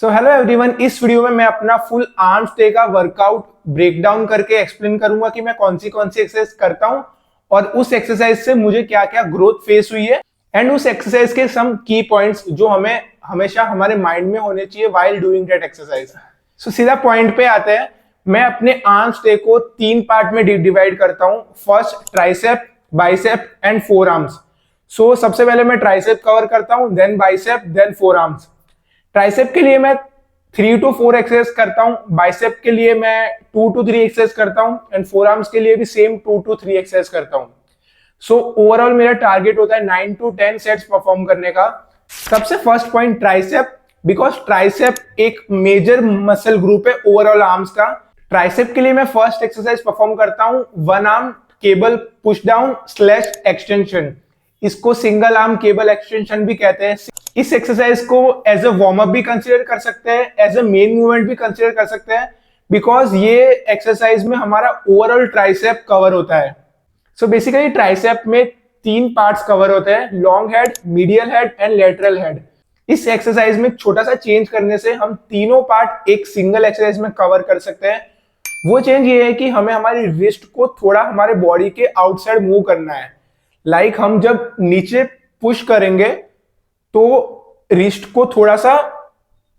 So hello everyone, इस video में मैं अपना फुल आर्म्स डे का वर्कआउट ब्रेक डाउन करके एक्सप्लेन करूंगा कि मैं कौन सी एक्सरसाइज करता हूं और उस एक्सरसाइज से मुझे क्या क्या ग्रोथ फेस हुई है एंड उस एक्सरसाइज के सम की पॉइंट्स जो हमें हमेशा हमारे माइंड में होने चाहिए व्हाइल डूइंग दैट एक्सरसाइज। सो सीधा पॉइंट पे आते हैं। मैं अपने आर्म्स डे को 3 पार्ट में डिवाइड करता हूं। First tricep, bicep and forearms. So सबसे पहले मैं ट्राइसेप कवर करता हूं, then bicep, then forearms. Tricep के लिए मैं 3 to 4 एक्सरसाइज करता हूं, बाइसेप के लिए मैं 2 to 3 एक्सरसाइज करता हूं एंड फोर आर्म्स के लिए भी सेम 2 to 3 एक्सरसाइज करता हूं। सो ओवरऑल मेरा टारगेट होता है 9 to 10 सेट्स परफॉर्म करने का। सबसे first point tricep, because tricep एक मेजर मसल ग्रुप है ओवरऑल आर्म्स का। ट्राइसेप के लिए मैं फर्स्ट एक्सरसाइज परफॉर्म करता हूं one arm cable push down slash extension. इसको सिंगल आर्म केबल एक्सटेंशन भी कहते हैं। इस एक्सरसाइज को एज अ वार्म अप भी कंसीडर कर सकते हैं, एज अ मेन मूवमेंट भी कंसीडर कर सकते हैं, बिकॉज ये एक्सरसाइज में हमारा ओवरऑल ट्राइसेप कवर होता है। सो बेसिकली ट्राइसेप में 3 पार्ट्स कवर होते हैं, long head, medial head and lateral head. इस एक्सरसाइज में छोटा सा चेंज करने से हम तीनों पार्ट एक सिंगल एक्सरसाइज में कवर कर सकते हैं। वो चेंज ये है कि हमें हमारी रिस्ट को थोड़ा हमारे बॉडी के आउटसाइड मूव करना है। लाइक हम जब नीचे पुश करेंगे तो रिस्ट को थोड़ा सा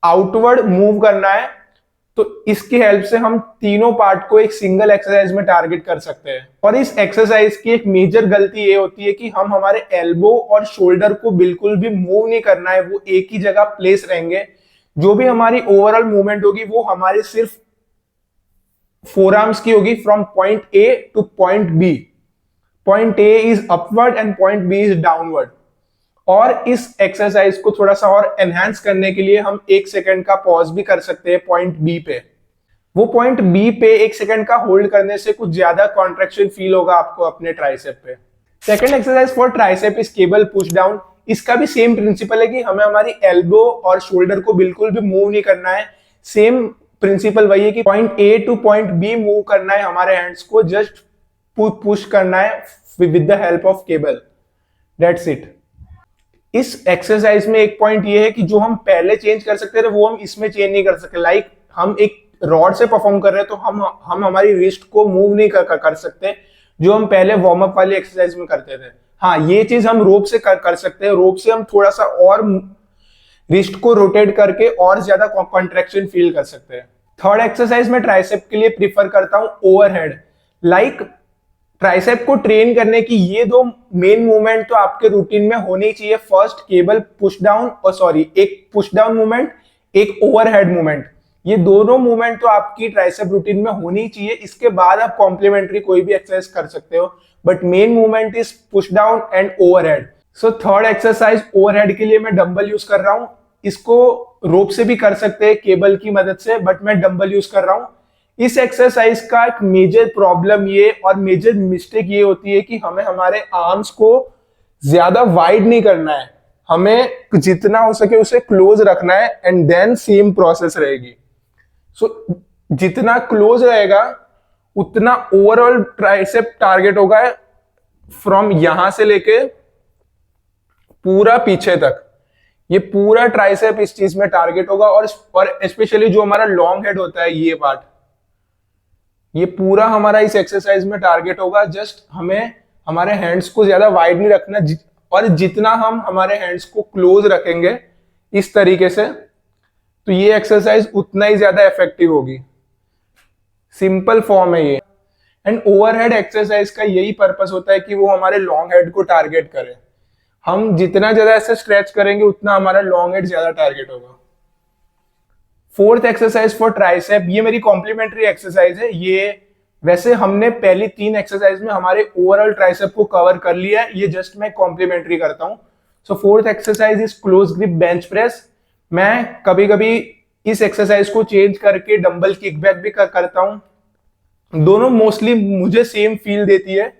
आउटवर्ड मूव करना है। तो इसकी हेल्प से हम तीनों पार्ट को एक सिंगल एक्सरसाइज में टारगेट कर सकते हैं। और इस एक्सरसाइज की एक मेजर गलती ये होती है कि हम हमारे एल्बो और शोल्डर को बिल्कुल भी मूव नहीं करना है, वो एक ही जगह प्लेस रहेंगे। जो भी हमारी ओवरऑल मूवमेंट होगी वो हमारी सिर्फ फोर आर्म्स की होगी, from point A to point B. Point A is upward and point B is downward. और इस एक्सरसाइज को थोड़ा सा और एनहांस करने के लिए हम 1 सेकंड का पॉज भी कर सकते हैं पॉइंट बी पे। वो पॉइंट बी पे 1 सेकंड का होल्ड करने से कुछ ज्यादा कॉन्ट्रैक्शन फील होगा आपको अपने ट्राइसेप पे। Second exercise for tricep is cable push down. इसका भी सेम प्रिंसिपल है कि हमें हमारी एल्बो और शोल्डर को बिल्कुल भी मूव नहीं करना है। सेम प्रिंसिपल वही है कि point A to point B move करना है, हमारे हैंड्स को जस्ट पुश करना है with the help of cable. That's it. इस एक्सरसाइज में एक पॉइंट ये है कि जो हम पहले चेंज कर सकते थे वो हम इसमें चेंज नहीं कर सकते। लाइक हम एक रॉड से परफॉर्म कर रहे हैं तो हम हमारी रिस्ट को मूव नहीं कर सकते जो हम पहले वार्म अप वाली एक्सरसाइज में करते थे। हाँ, ये चीज हम रोप से कर सकते हैं। रोप से हम थोड़ा सा और रिस्ट को रोटेट करके और ज्यादा कॉन्ट्रैक्शन फील कर सकते हैं। थर्ड एक्सरसाइज में ट्राइसेप के लिए प्रीफर करता हूं ओवरहेड। लाइक ट्राइसेप को ट्रेन करने की ये 2 मेन मूवमेंट तो आपके रूटीन में होनी चाहिए। फर्स्ट केबल पुश डाउन, और एक पुश डाउन मूवमेंट, एक ओवरहेड मूवमेंट। ये दोनों मूवमेंट तो आपकी ट्राइसेप रूटीन में होनी चाहिए। इसके बाद आप कॉम्प्लीमेंट्री कोई भी एक्सरसाइज कर सकते हो, but main movement is push down and overhead. So third exercise overhead के लिए मैं डंबल यूज कर रहा हूं। इसको रोप से भी कर सकते हैं केबल की मदद से, बट मैं डंबल यूज कर रहा हूं। इस एक्सरसाइज का एक मेजर प्रॉब्लम ये और मेजर मिस्टेक ये होती है कि हमें हमारे आर्म्स को ज्यादा वाइड नहीं करना है, हमें जितना हो सके उसे क्लोज रखना है एंड देन सेम प्रोसेस रहेगी। सो जितना क्लोज रहेगा उतना ओवरऑल ट्राइसेप टारगेट होगा फ्रॉम यहां से लेके पूरा पीछे तक। ये पूरा ट्राइसेप इस चीज में टारगेट होगा और स्पेशली जो हमारा लॉन्ग हेड होता है ये पार्ट, ये पूरा हमारा इस एक्सरसाइज में टारगेट होगा। जस्ट हमें हमारे हैंड्स को ज्यादा वाइड नहीं रखना और जितना हम हमारे हैंड्स को क्लोज रखेंगे इस तरीके से तो ये एक्सरसाइज उतना ही ज्यादा इफेक्टिव होगी। सिंपल फॉर्म है ये। एंड ओवरहेड एक्सरसाइज का यही पर्पस होता है कि वो हमारे लॉन्ग हेड को टारगेट करे। हम जितना ज्यादा ऐसे स्ट्रेच करेंगे उतना हमारा लॉन्ग हेड ज्यादा टारगेट होगा। फोर्थ एक्सरसाइज फॉर ट्राइसेप, ये मेरी कॉम्प्लीमेंट्री एक्सरसाइज है। ये वैसे हमने पहली 3 एक्सरसाइज में हमारे ओवरऑल ट्राइसेप को कवर कर लिया है, ये जस्ट मैं कॉम्प्लीमेंट्री करता हूं। So fourth exercise is close grip bench press. मैं कभी कभी इस एक्सरसाइज को चेंज करके डंबल किकबैक भी करता हूं। दोनों मोस्टली मुझे सेम फील देती है।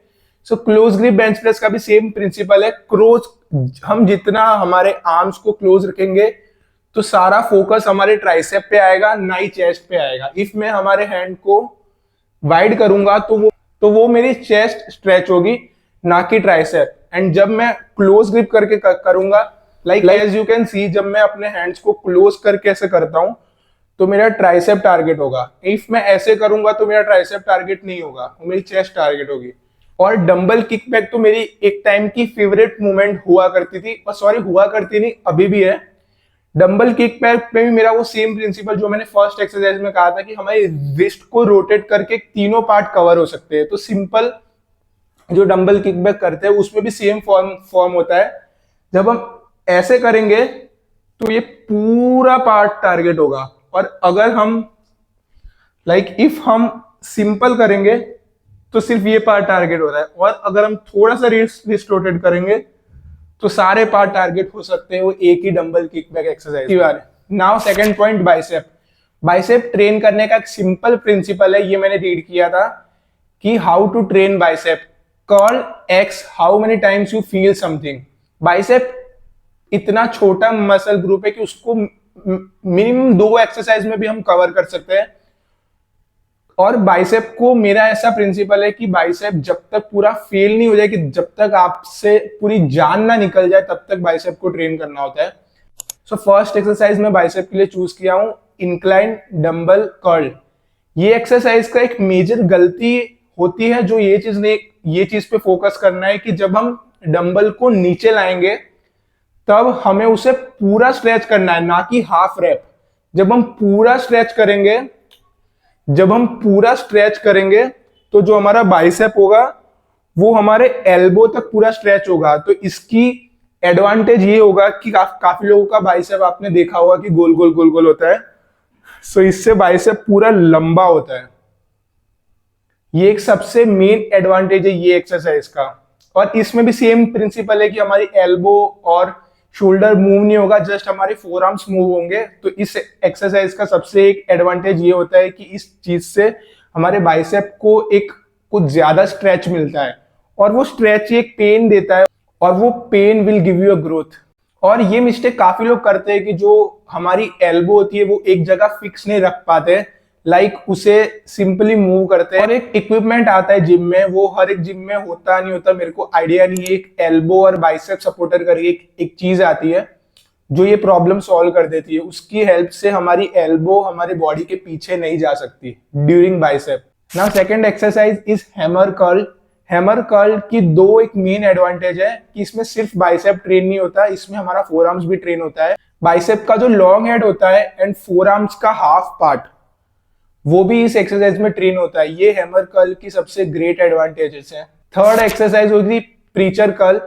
So close grip bench press का भी सेम प्रिंसिपल है। हम जितना हमारे आर्म्स को क्लोज रखेंगे तो सारा फोकस हमारे ट्राइसेप पे आएगा, ना ही चेस्ट पे आएगा। इफ मैं हमारे हैंड को वाइड करूंगा तो वो मेरी चेस्ट स्ट्रेच होगी, ना कि ट्राइसेप। एंड जब मैं क्लोज ग्रिप करके करूंगा like as you can see, जब मैं अपने हैंड्स को क्लोज करके ऐसे करता हूं तो मेरा ट्राइसेप टारगेट होगा। इफ मैं ऐसे करूंगा तो मेरा ट्राइसेप टारगेट नहीं होगा, वो मेरी चेस्ट टारगेट होगी। और डंबल किक बैक तो मेरी एक टाइम की फेवरेट मूवमेंट हुआ करती थी, और सॉरी हुआ करती नहीं, अभी भी है। डंबल किक बैक पे भी मेरा वो सेम प्रिंसिपल जो मैंने फर्स्ट एक्सरसाइज में कहा था कि हमारे रिस्ट को रोटेट करके तीनों पार्ट कवर हो सकते हैं। तो सिंपल जो डंबल किक बैक करते हैं उसमें भी सेम फॉर्म होता है। जब हम ऐसे करेंगे तो ये पूरा पार्ट टारगेट होगा, और अगर हम इफ हम सिंपल करेंगे तो सिर्फ ये पार्ट टारगेट हो रहा है, और अगर हम थोड़ा सा रिस्ट रोटेट करेंगे तो सारे पार्ट टारगेट हो सकते हैं वो एक ही dumbbell kick back exercise. Now second point, bicep. Bicep train करने का एक सिंपल प्रिंसिपल है, ये मैंने रीड किया था कि how to train bicep. Curl x how many times you feel something. Bicep इतना छोटा मसल ग्रुप है कि उसको मिनिमम 2 एक्सरसाइज में भी हम कवर कर सकते हैं। और बाइसेप को मेरा ऐसा प्रिंसिपल है कि बाइसेप जब तक पूरा फेल नहीं हो जाए, कि जब तक आपसे पूरी जान ना निकल जाए, तब तक बाइसेप को ट्रेन करना होता है। सो फर्स्ट एक्सरसाइज में बाइसेप के लिए चूज किया हूं इंक्लाइन डंबल कर्ल। ये एक्सरसाइज का एक मेजर गलती होती है, जो ये चीज पे फोकस करना है कि जब हम डंबल को नीचे लाएंगे तब हमें उसे पूरा स्ट्रेच करना है, ना कि हाफ रैप। जब हम पूरा स्ट्रेच करेंगे तो जो हमारा बाइसेप होगा वो हमारे एल्बो तक पूरा स्ट्रेच होगा। तो इसकी एडवांटेज ये होगा कि काफी लोगों का बाइसेप आपने देखा होगा कि गोल गोल गोल गोल होता है। सो इससे बाइसेप पूरा लंबा होता है। ये एक सबसे मेन एडवांटेज है ये एक्सरसाइज का। और इसमें भी सेम प्रिंसिपल है कि हमारी एल्बो और शोल्डर मूव नहीं होगा, जस्ट हमारे फोर आर्म्स मूव होंगे। तो इस एक्सरसाइज का सबसे एक एडवांटेज ये होता है कि इस चीज से हमारे बाइसेप को एक कुछ ज्यादा स्ट्रेच मिलता है, और वो स्ट्रेच एक पेन देता है, और वो pain will give you a growth. और ये मिस्टेक काफी लोग करते हैं कि जो हमारी एल्बो होती है वो एक जगह फिक्स नहीं रख पाते, उसे सिंपली मूव करते हैं। और एक इक्विपमेंट आता है जिम में, वो हर एक जिम में होता नहीं होता, मेरे को आइडिया नहीं है। एक एल्बो और बाइसेप सपोर्टर करके एक चीज आती है जो ये प्रॉब्लम सॉल्व कर देती है। उसकी हेल्प से हमारी एल्बो हमारी बॉडी के पीछे नहीं जा सकती during bicep. Now second exercise is hammer curl. Hammer curl की एक मेन एडवांटेज है कि इसमें सिर्फ बाइसेप ट्रेन नहीं होता, इसमें हमारा फोर आर्म्स भी ट्रेन होता है। बाइसेप का जो लॉन्ग हेड होता है एंड फोर आर्म्स का हाफ पार्ट, वो भी इस एक्सरसाइज में ट्रेन होता है। ये हैमर कर्ल की सबसे ग्रेट एडवांटेजेस है। थर्ड एक्सरसाइज होगी प्रीचर कर्ल,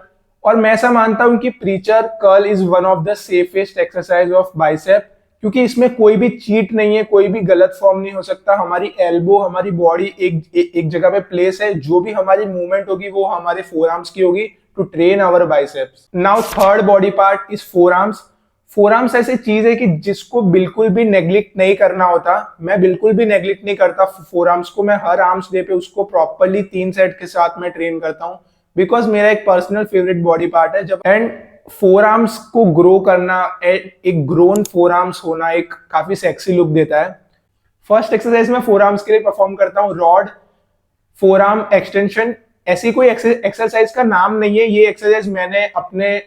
और मैं ऐसा मानता हूं कि preacher curl is one of the safest exercise of bicep, क्योंकि इसमें कोई भी चीट नहीं है, कोई भी गलत फॉर्म नहीं हो सकता। हमारी एल्बो, हमारी बॉडी एक जगह पे प्लेस है, जो भी हमारी मूवमेंट होगी वो हमारे फोर आर्म्स की होगी to train our biceps. Now third body part is fore arms. Fore arms ऐसी चीज है कि जिसको बिल्कुल भी नेग्लेक्ट नहीं करना होता। मैं बिल्कुल भी नेग्लेक्ट नहीं करता फोर आर्म्स को। मैं हर आर्म्स डे पे उसको प्रॉपरली 3 सेट के साथ मैं ट्रेन करता हूँ, बिकॉज मेरा एक पर्सनल फेवरेट बॉडी पार्ट है। जब एंड फोर आर्म्स को ग्रो करना, एक ग्रोन फोर आर्म्स होना एक काफी सेक्सी लुक देता है। फर्स्ट एक्सरसाइज में फोर आर्म्स के लिए परफॉर्म करता हूँ रॉड फोर आर्म एक्सटेंशन। ऐसी कोई एक्सरसाइज का नाम नहीं है, ये एक्सरसाइज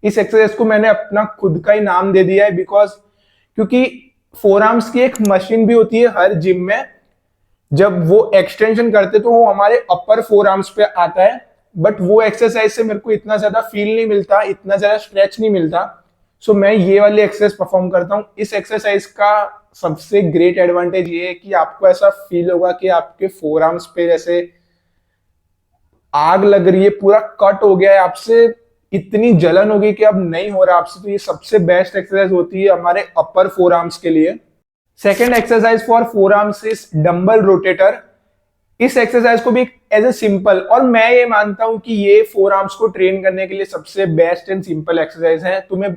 इस एक्सरसाइज को मैंने अपना खुद का ही नाम दे दिया है, क्योंकि फोर आर्म्स की एक मशीन भी होती है हर जिम में। जब वो एक्सटेंशन करते तो वो हमारे अपर फोर आर्म्स पे आता है, बट वो एक्सरसाइज से मेरे को इतना ज्यादा फील नहीं मिलता, इतना ज्यादा स्ट्रेच नहीं मिलता। सो मैं ये वाली एक्सरसाइज परफॉर्म करता हूँ। इस एक्सरसाइज का सबसे ग्रेट एडवांटेज ये है कि आपको ऐसा फील होगा कि आपके फोर आर्म्स पे जैसे आग लग रही है, पूरा कट हो गया है आपसे, इतनी जलन होगी कि अब नहीं हो रहा आपसे। तो ये सबसे बेस्ट एक्सरसाइज होती है हमारे अपर फोर आर्म्स के लिए। Second exercise for four arms is dumbbell rotator. इस एक्सरसाइज को भी एज ए सिंपल, और मैं ये मानता हूं कि ये फोर आर्म्स को ट्रेन करने के लिए सबसे बेस्ट एंड सिंपल एक्सरसाइज है। तुम्हें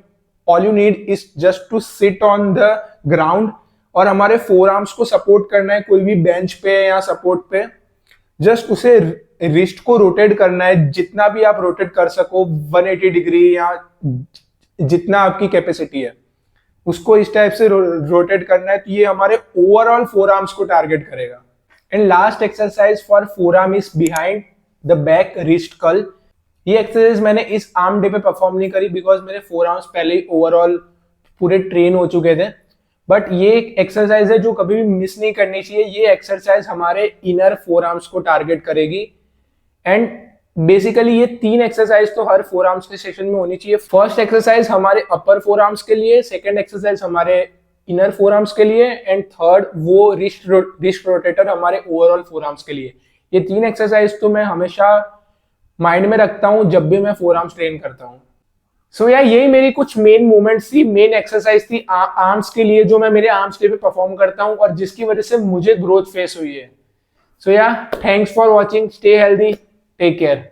all you need is just to sit on the ground, और हमारे फोर आर्म्स को सपोर्ट करना है कोई भी बेंच पे या सपोर्ट पे। जस्ट उसे रिस्ट को रोटेट करना है, जितना भी आप रोटेट कर सको, 180 डिग्री या जितना आपकी कैपेसिटी है, उसको इस टाइप से रोटेट करना है। तो ये हमारे ओवरऑल फोर आर्म्स को टारगेट करेगा। And last exercise for four arm is behind the back wrist curl. ये एक्सरसाइज मैंने इस आर्म डे पे परफॉर्म नहीं करी बिकॉज मेरे 4 आर्म्स पहले ही ओवरऑल पूरे ट्रेन हो चुके थे। बट ये एक एक्सरसाइज है जो कभी भी मिस नहीं करनी चाहिए। ये एक्सरसाइज हमारे इनर 4 आर्म्स को टारगेट करेगी एंड बेसिकली ये 3 एक्सरसाइज तो हर 4 आर्म्स के सेशन में होनी चाहिए। फर्स्ट एक्सरसाइज हमारे अपर 4 आर्म्स के लिए, सेकंड एक्सरसाइज हमारे इनर 4 आर्म्स के लिए एंड थर्ड वो रिस्ट रोटेटर हमारे ओवरऑल 4 आर्म्स के लिए। ये 3 एक्सरसाइज तो मैं हमेशा माइंड में रखता हूं जब भी मैं 4 आर्म्स ट्रेन करता हूं। सो यार यही मेरी कुछ मेन मूवमेंट्स थी, मेन एक्सरसाइज थी आर्म्स के लिए जो मैं मेरे आर्म्स डे पे परफॉर्म करता हूं और जिसकी वजह से मुझे ग्रोथ फेस हुई है। सो यार thanks for watching, stay healthy, take care.